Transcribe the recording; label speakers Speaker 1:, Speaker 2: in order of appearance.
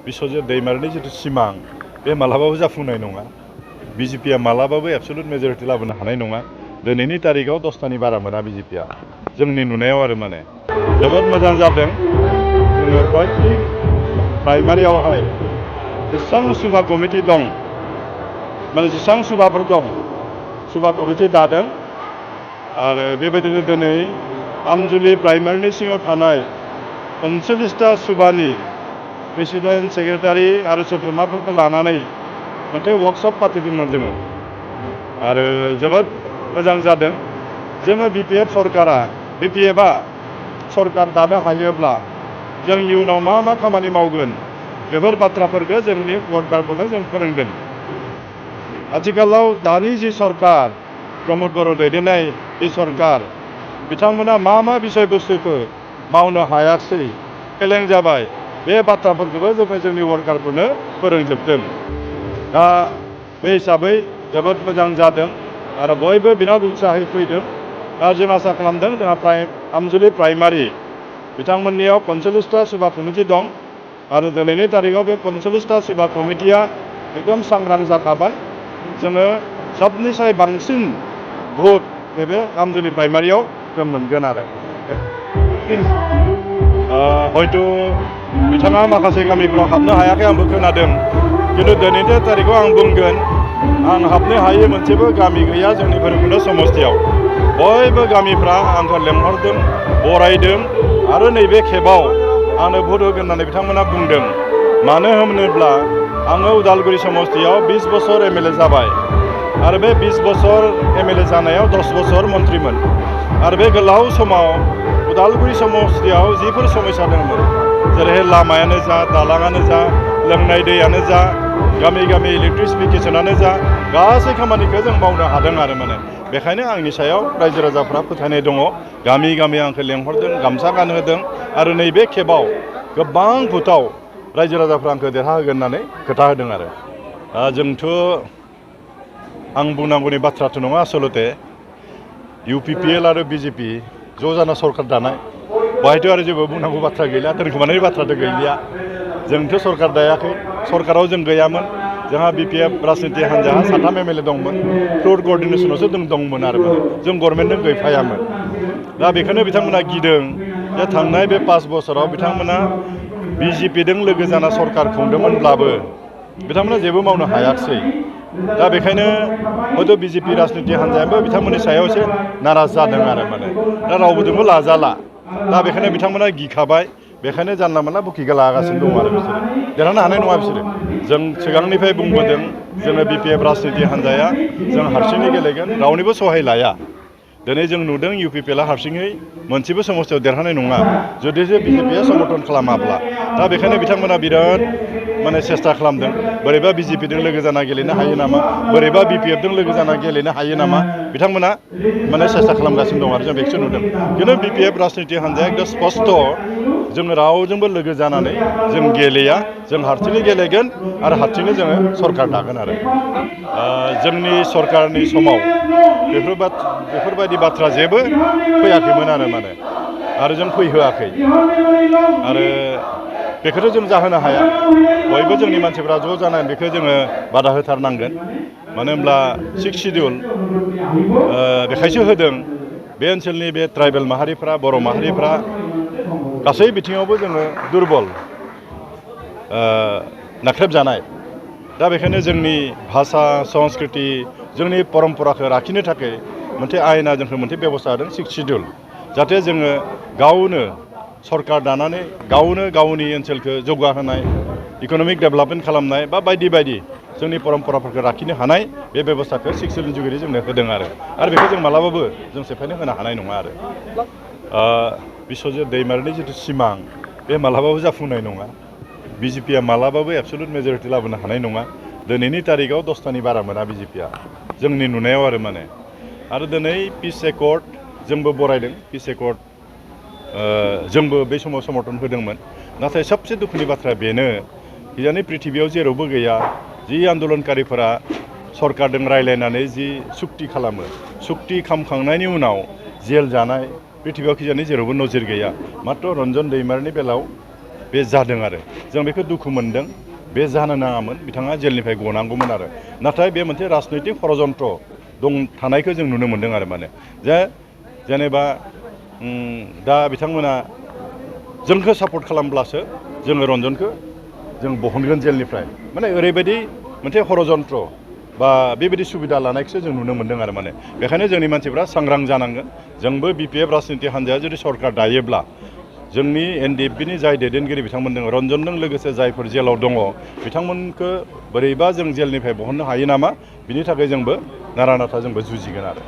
Speaker 1: बिस्वजित दैमारिनि जिथु सिमां बे मालाबाबो जाफुंनाय नङा। बिजेपिआ मालाबाबो एबसुलुट मेजरिटि लाबोनो हानाय नङा। दिनैनि तारिखाव 10टानि बारा मोना बिजेपिआ जोंनि नुनायाव आरो माने जोबोद मोजां जादों। जोङो प्रत्येक प्राइमारियावहाय जेसेबां सुबा कमिटि दं माने जेसेबां सुबाफोर दं सुबा कमिटि दादों आरो बेबायदिनो दिनै आमजुलि प्राइमारिनि सिङाव थानाय 39टा सुबानि प्रेसिडेन्ट सेक्रेटारि आरो सोद्रोमाफोरखौ लानानै मोनसे वर्कशप पार्टिदोंमोन जोङो आरो जोबोद मोजां जादों। जोङो बिपिएफ सरकारा बिपिएफआ सरकार दानो हायोब्ला जों इयुनाव मा मा खामानि मावगोन बेफोर बाथ्राफोरखौ जोंनि वर्कारफोरनो जों फोरोंगोन। आथिखालाव दानि जि सरकार प्रमद बर' दैदेननाय बे सरकार बिथांमोना मा मा बिसय बुस्थुखौ मावनो हायाखै फेलें जाबाय बे बाथ्राफोरखौबो जोङो जोंनि वर्कारफोरनो फोरोंजोबदों। दा बे हिसाबै जोबोद मोजां जादों आरो बयबो बिराद उत्साहै फैदों। दा जों आसा खालामदों जोंहा आमजुलि प्राइमारि बिथांमोननियाव 45टा सुबा कमिटि दं आरो दिनैनि तारिखाव बे 45टा सुबा कमिटिया एकदम सांग्रां जाखाबाय। जोङो सबनिसाय बांसिन भट बे आमजुलि प्राइमारियाव जों मोनगोन आरो हयथ' बिथाङा माखासे गामिफ्राव हाबनो हायाखै आंबो खोनादों। खिन्थु दिनैनि तारिखाव आं बुंगोन आं हाबनो हायै मोनसेबो गामि गैया जोंनि भैरबकुन्द समस्तियाव। बयबो गामिफ्रा आंखौ लेंहरदों बरायदों आरो नैबे खेबाव आंनो भट होगोन होननानै बिथांमोना बुंदों। मानो होनोब्ला आङो उदालगुरि समस्तियाव 20 बोसोर एमएलए जाबाय आरो बे 20 बोसोर एमएलए जानायाव 10 बोसोर मन्त्रिमोन आरो बे गोलाव समाव उदालगुरि समस्तियाव जिफोर समस्या दंमोन जेरैहाय लामायानो जा दालाङानो जा लोंनाय दैयानो जा गामि गामि इलेक्ट्रिफिकेसनानो जा गासै खामानिखौ जों मावनो हादों आरो माने बेखायनो आंनि सायाव रायजो राजाफ्रा फोथायनाय दङ। गामि गामि आंखौ लेंहरदों गामसा गानहोदों आरो नैबे खेबाव गोबां भोटाव रायजो राजाफ्रा आंखौ देरहाहोगोन होननानै खोथा होदों आरो जोंथ' आं बुंनांगौनि बाथ्राथ' नङा। आसलते इउपिपिएल आरो बिजेपि ज' जाना सरकार दानाय बेवहायथ' आरो जेबो बुंनांगौ बाथ्रा गैला दोनखोमानायनि बाथ्राथ' गैलिया। जोंथ' सरकार दायाखै सरकाराव जों गैयामोन। जोंहा बिपिएफ राजनिति हान्जाहा 7 एमएलए दंमोन फ्लोर कर्डिनेसनावसो दंमोन आरो माने जों गभर्नमेन्टजों गैफायामोन। दा बेखौनो बिथांमोना गिदों जे थांनाय बे 5 बोसोराव बिथांमोना बिजेपिजों लोगो जाना सरकार खुंदोंमोनब्लाबो बिथांमोना जेबो मावनो हायाखिसै। दा बेखायनो हयथ' बिजेपि राजनिति हान्जायाबो बिथांमोननि सायाव एसे नाराज जादों आरो माने दा रावबोजोंबो लाजाला। दा बेखायनो बिथांमोना गिखाबाय बेखायनो जानला मोनला बुखिखौ लागासिनो दं आरो बिसोरो देरहानो हानाय नङा बिसोरो। जों सिगांनिफ्राय बुंबोदों जोङो बिपिएफ राजनिति हान्जाया जों हारसिङै गेलेगोन रावनिबो सहाय लाया। दिनै जों नुदों इउपिपिएलआ हारसिङै मोनसेबो समस्तियाव देरहानाय नङा जुदि जे बिजेपिआ समर्थन खालामाब्ला। दा बेखायनो बिथांमोना बिराद माने सेस्था खालामदों बोरैबा बिजेपिजों लोगो जाना गेलेनो हायो नामा बोरैबा बिपिएफजों लोगो जाना गेलेनो हायो नामा बिथांमोना माने सेस्था खालामगासिनो दं आरो जों बेखौसो नुदों। खिन्थु बिपिएफ राजनिति हान्जाया एकदम स्पस्ट जोङो रावजोंबो लोगो जानानै जों गेलेया जों हारसिङै गेलेगोन आरो हारसिङै जोङो सरकार दागोन आरो जोंनि सरकारनि समाव बेफोरबायदि बाथ्रा जेबो फैयाखैमोन आरो माने आरो जों फैहोआखै आरो बेखौथ' जों जाहोनो हाया। बयबो जोंनि मानसिफ्रा ज' जानानै बेखौ जोङो बादा होथारनांगोन। मानो होनब्ला 6 सिडिउल बेखायसो होदों बे ओनसोलनि बे ट्राइबेल माहारिफ्रा बर' माहारिफ्रा गासै बिथिङावबो जोङो दुरबल नाख्रेबजानाय। दा बेखायनो जोंनि भाषा संस्कृति जोंनि परम्पराखौ लाखिनो थाखाय मोनसे आयेना जोंखौ मोनसे बेबस्था होदों 6 सिडिउल जाहाथे जोङो गावनो सरकार दानानै गावनो गावनि ओनसोलखौ जौगाहोनाय इक'नमिक डेभेलपमेन्ट खालामनाय बा बायदि बायदि जोंनि परम्पराफोरखौ लाखिनो हानाय बे बेबस्थाखौ 6 सिडिउलनि जुगिदि जोंनो होदों आरो बेखौ जों मालाबाबो जों सेफायनो होनो हानाय नङा आरो बिस्वजित दैमारिनि जिथु सिमां बे मालाबाबो जाफुंनाय नङा। बिजेपिआ मालाबाबो एबसुलुट मेजरिटि लाबोनो हानाय नङा। दिनैनि तारिखाव 10टानि बारा मोना बिजेपिआ जोंनि नुनायाव आरो माने आरो दिनै पिस एकर्ड जोंबो बरायदों पिस एकर्ड जोंबो बे समाव समर्थन होदोंमोन। नाथाय सबसे दुखुनि बाथ्राया बेनो किजानि प्रिथिबियाव जेरावबो गैया जि आन्दलनकारिफोरा सरकारजों रायज्लायनानै जि सुक्ति खालामो सुक्ति खालामखांनायनि उनाव जेल जानाय प्रिथिबियाव किजानि जेरावबो नजिर गैया। मात्र रन्जन दैमारिनि बेलायाव बे जादों आरो जों बेखौ दुखु मोनदों बे जानो नाङामोन बिथाङा जेलनिफ्राय गनांगौमोन आरो नाथाय बे मोनसे राजनैतिक षड़यन्त्र दं थानायखौ जों नुनो मोनदों आरो माने जेनेबा दा बिथांमोना जोंखौ सापर्ट खालामब्लासो जोङो रन्जनखौ जों बहनगोन जेलनिफ्राय माने ओरैबायदि मोनसे षड़यन्त्र बा बेबायदि सुबिदा लानायखौसो जों नुनो मोनदों आरो माने बेखायनो जोंनि मानसिफ्रा सांग्रां जानांगोन जोंबो BPF राजनिति हान्जाया जुदि सरकार दायोब्ला जोंनि NDFBनि जाय दैदेनगिरि बिथांमोन दङ रन्जनजों लोगोसे जायफोर जेलाव दङ बिथांमोनखौ बोरैबा जों जेलनिफ्राय बहननो हायो नामा बिनि थाखाय जोंबो नारा नाथा जोंबो जुजिगोन आरो